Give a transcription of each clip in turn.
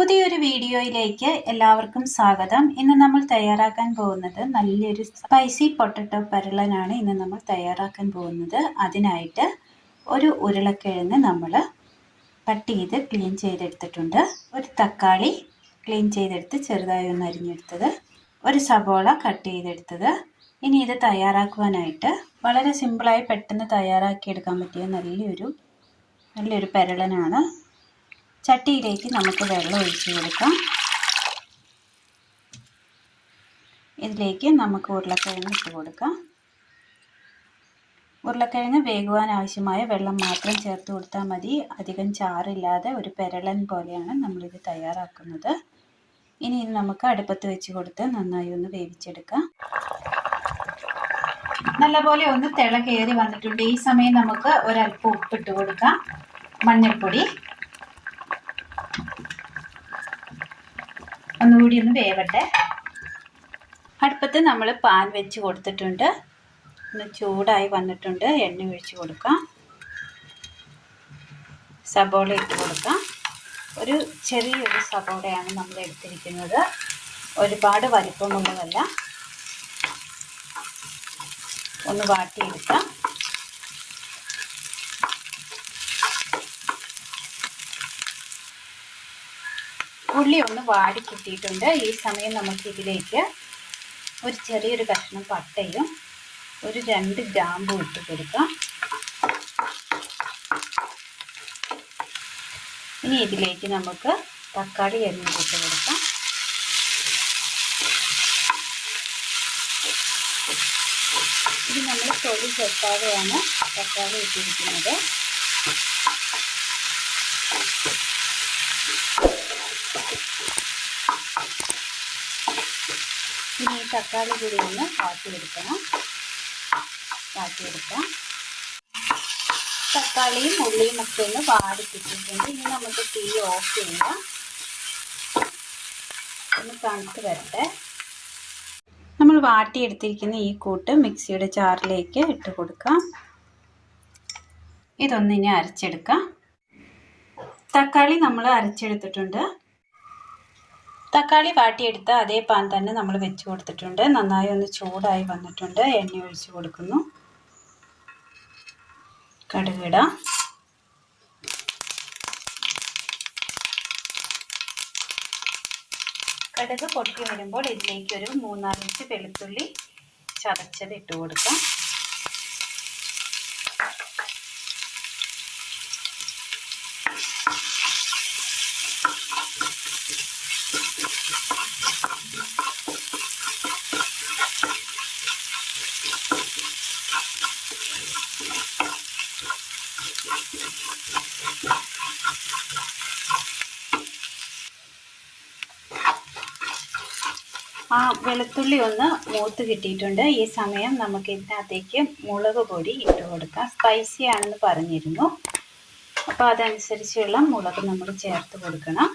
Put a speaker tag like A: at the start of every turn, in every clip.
A: പുതിയൊരു വീഡിയോയിലേക്ക് എല്ലാവർക്കും സ്വാഗതം. ഇന്ന് നമ്മൾ തയ്യാറാക്കാൻ പോകുന്നത് നല്ലൊരു സ്പൈസി പൊട്ടറ്റോ പരളനാണ് ഇന്ന് നമ്മൾ തയ്യാറാക്കാൻ പോകുന്നത്. അതിനായിട്ട് ഒരു ഉരുളക്കിഴങ്ങ് നമ്മൾ കട്ട് ചെയ്ത് ക്ലീൻ ചെയ്തെടുത്തിട്ടുണ്ട്. ഒരു തക്കാളി ക്ലീൻ ചെയ്തെടുത്ത് ചെറുതായി ഒന്ന് അരിഞ്ഞെടുത്തത്, ഒരു സവോള കട്ട് ചെയ്തെടുത്തത്. ഇനി ഇത് തയ്യാറാക്കുവാനായിട്ട് വളരെ സിമ്പിളായി പെട്ടെന്ന് തയ്യാറാക്കിയെടുക്കാൻ പറ്റിയ നല്ലൊരു പരളനാണ്. ചട്ടിയിലേക്ക് നമുക്ക് വെള്ളം ഒഴിച്ച് കൊടുക്കാം. ഇതിലേക്ക് നമുക്ക് ഉരുളക്കിഴങ്ങ് ഇട്ട് കൊടുക്കാം. ഉരുളക്കിഴങ്ങ് വേകുവാൻ ആവശ്യമായ വെള്ളം മാത്രം ചേർത്ത് കൊടുത്താൽ മതി. അധികം ചാറില്ലാതെ ഒരു പരളൻ പോലെയാണ് നമ്മളിത് തയ്യാറാക്കുന്നത്. ഇനി ഇത് നമുക്ക് അടുപ്പത്ത് വെച്ച് കൊടുത്ത് നന്നായി ഒന്ന് വേവിച്ചെടുക്കാം. നല്ലപോലെ ഒന്ന് തിള കയറി വന്നിട്ടുണ്ട്. ഈ സമയം നമുക്ക് ഒരല്പം ഉപ്പിട്ട് കൊടുക്കാം, മഞ്ഞൾപ്പൊടി, ഒന്നുകൂടി ഒന്ന് വേവട്ടെ. അടുപ്പത്ത് നമ്മൾ പാൻ വെച്ച് കൊടുത്തിട്ടുണ്ട്. ഒന്ന് ചൂടായി വന്നിട്ടുണ്ട്. എണ്ണ ഒഴിച്ച് കൊടുക്കാം. സബോള ഇട്ട് കൊടുക്കാം. ഒരു ചെറിയൊരു സബോളയാണ് നമ്മൾ എടുത്തിരിക്കുന്നത്, ഒരുപാട് വലിപ്പമുള്ളതല്ല. ഒന്ന് വാട്ടിയെടുക്കാം. ഉള്ളി ഒന്ന് വാടി കിട്ടിയിട്ടുണ്ട്. ഈ സമയം നമുക്ക് ഇതിലേക്ക് ഒരു ചെറിയൊരു കഷ്ണം പട്ടയും ഒരു 2 ഗ്രാമ്പും ഇട്ട് കൊടുക്കാം. ഇനി ഇതിലേക്ക് നമുക്ക് തക്കാളി അരിഞ്ഞിട്ട് കൊടുക്കാം. ഇത് നമ്മൾ തൊലി ചെറുതാതെയാണ് തക്കാളി ഇട്ടിരിക്കുന്നത്. ഇനി ഈ തക്കാളി കൂടി ഒന്ന് വാട്ടിയെടുക്കാം. തക്കാളിയും ഉള്ളിയും ഒക്കെ ഒന്ന് വാടിക്കിട്ടിട്ടുണ്ട്. ഇനി നമുക്ക് തീ ഓഫ് ചെയ്യാം. ഒന്ന് തണുത്ത് വരട്ടെ. നമ്മൾ വാട്ടിയെടുത്തിരിക്കുന്ന ഈ കൂട്ട് മിക്സിയുടെ ജാറിലേക്ക് ഇട്ട് കൊടുക്കാം. ഇതൊന്നിനെ അരച്ചെടുക്കാം. തക്കാളി നമ്മൾ അരച്ചെടുത്തിട്ടുണ്ട്. തക്കാളി വാട്ടിയെടുത്ത് അതേ പാൻ തന്നെ നമ്മൾ വെച്ച് കൊടുത്തിട്ടുണ്ട്. നന്നായി ഒന്ന് ചൂടായി വന്നിട്ടുണ്ട്. എണ്ണ ഒഴിച്ച് കൊടുക്കുന്നു. കടുകിടാം. കടുക് പൊട്ടി വരുമ്പോൾ ഇതിലേക്ക് ഒരു 3-4 ഇഞ്ച് വെളുത്തുള്ളി ചതച്ചത് ഇട്ട് കൊടുക്കാം. ആ വെളുത്തുള്ളി ഒന്ന് മൂത്ത് കിട്ടിയിട്ടുണ്ട്. ഈ സമയം നമുക്ക് ഇതിനകത്തേക്ക് മുളക് പൊടി ഇട്ട് കൊടുക്കാം. സ്പൈസി ആണെന്ന് പറഞ്ഞിരുന്നു, അപ്പോൾ അതനുസരിച്ചുള്ള മുളക് നമ്മൾ ചേർത്ത് കൊടുക്കണം.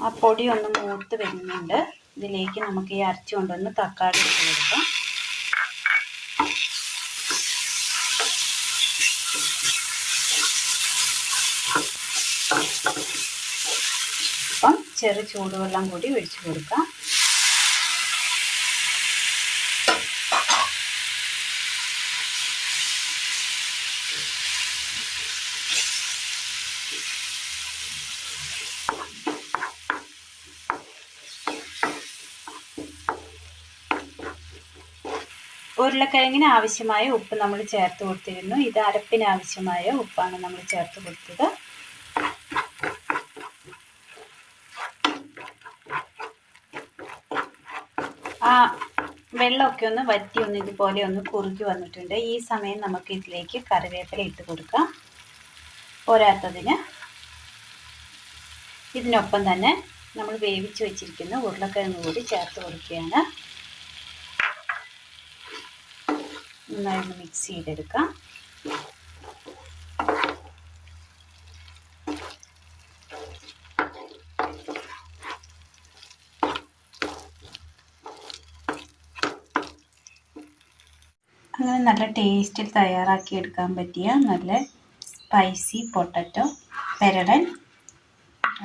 A: ആ പൊടി ഒന്ന് മൂത്ത് വരുന്നുണ്ട്. ഇതിലേക്ക് നമുക്ക് ഈ അരച്ചു കൊണ്ടുവന്ന് തക്കാളി ഇട്ട് കൊടുക്കാം. അപ്പം ചെറു ചൂടുവെള്ളം കൂടി ഒഴിച്ചു കൊടുക്കാം. ഉരുളക്കിഴങ്ങിന് ആവശ്യമായ ഉപ്പ് നമ്മൾ ചേർത്ത് കൊടുത്തിരുന്നു. ഇത് അരപ്പിന് ആവശ്യമായ ഉപ്പാണ് നമ്മൾ ചേർത്ത് കൊടുത്തത്. ആ വെള്ളമൊക്കെ ഒന്ന് വറ്റി ഇതുപോലെ ഒന്ന് കുറുകി വന്നിട്ടുണ്ട്. ഈ സമയം നമുക്ക് ഇതിലേക്ക് കറിവേപ്പില ഇട്ട് കൊടുക്കാം പോരാത്തതിന്. ഇതിനൊപ്പം തന്നെ നമ്മൾ വേവിച്ച് വെച്ചിരിക്കുന്ന ഉരുളക്കിഴങ്ങ് കൂടി ചേർത്ത് കൊടുക്കുകയാണ്. നന്നായി ഒന്ന് മിക്സ് ചെയ്തെടുക്കാം. അങ്ങനെ നല്ല ടേസ്റ്റിൽ തയ്യാറാക്കി എടുക്കാൻ പറ്റിയ നല്ല സ്പൈസി പൊട്ടറ്റോ പെരളൻ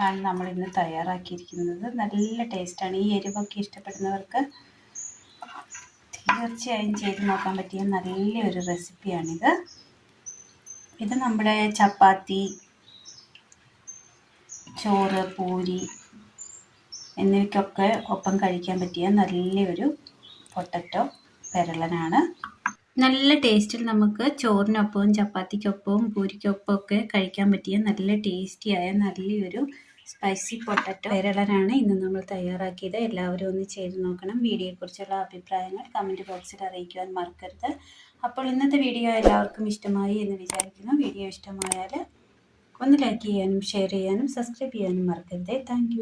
A: ആണ് നമ്മളിന്ന് തയ്യാറാക്കിയിരിക്കുന്നത്. നല്ല ടേസ്റ്റാണ്. ഈ എരിവൊക്കെ ഇഷ്ടപ്പെടുന്നവർക്ക് തീർച്ചയായും ചെയ്ത് നോക്കാൻ പറ്റിയ നല്ലൊരു റെസിപ്പിയാണിത്. ഇത് നമ്മുടെ ചപ്പാത്തി, ചോറ്, പൂരി എന്നിവയ്ക്കൊക്കെ ഒപ്പം കഴിക്കാൻ പറ്റിയ നല്ലൊരു പൊട്ടറ്റോ പെരളനാണ്. നല്ല ടേസ്റ്റിൽ നമുക്ക് ചോറിനൊപ്പവും ചപ്പാത്തിക്കൊപ്പവും പൂരിക്കൊപ്പം ഒക്കെ കഴിക്കാൻ പറ്റിയ നല്ല ടേസ്റ്റിയായ നല്ലൊരു സ്പൈസി പൊട്ടറ്റോ പെരളനാണ് ഇന്ന് നമ്മൾ തയ്യാറാക്കിയത്. എല്ലാവരും ഒന്ന് ചെയ്ത് നോക്കണം. വീഡിയോയെക്കുറിച്ചുള്ള അഭിപ്രായങ്ങൾ കമൻറ്റ് ബോക്സിൽ അറിയിക്കുവാൻ മറക്കരുത്. അപ്പോൾ ഇന്നത്തെ വീഡിയോ എല്ലാവർക്കും ഇഷ്ടമായി എന്ന് വിചാരിക്കുന്നു. വീഡിയോ ഇഷ്ടമായാൽ ഒന്ന് ലൈക്ക് ചെയ്യാനും ഷെയർ ചെയ്യാനും സബ്സ്ക്രൈബ് ചെയ്യാനും മറക്കരുത്. താങ്ക്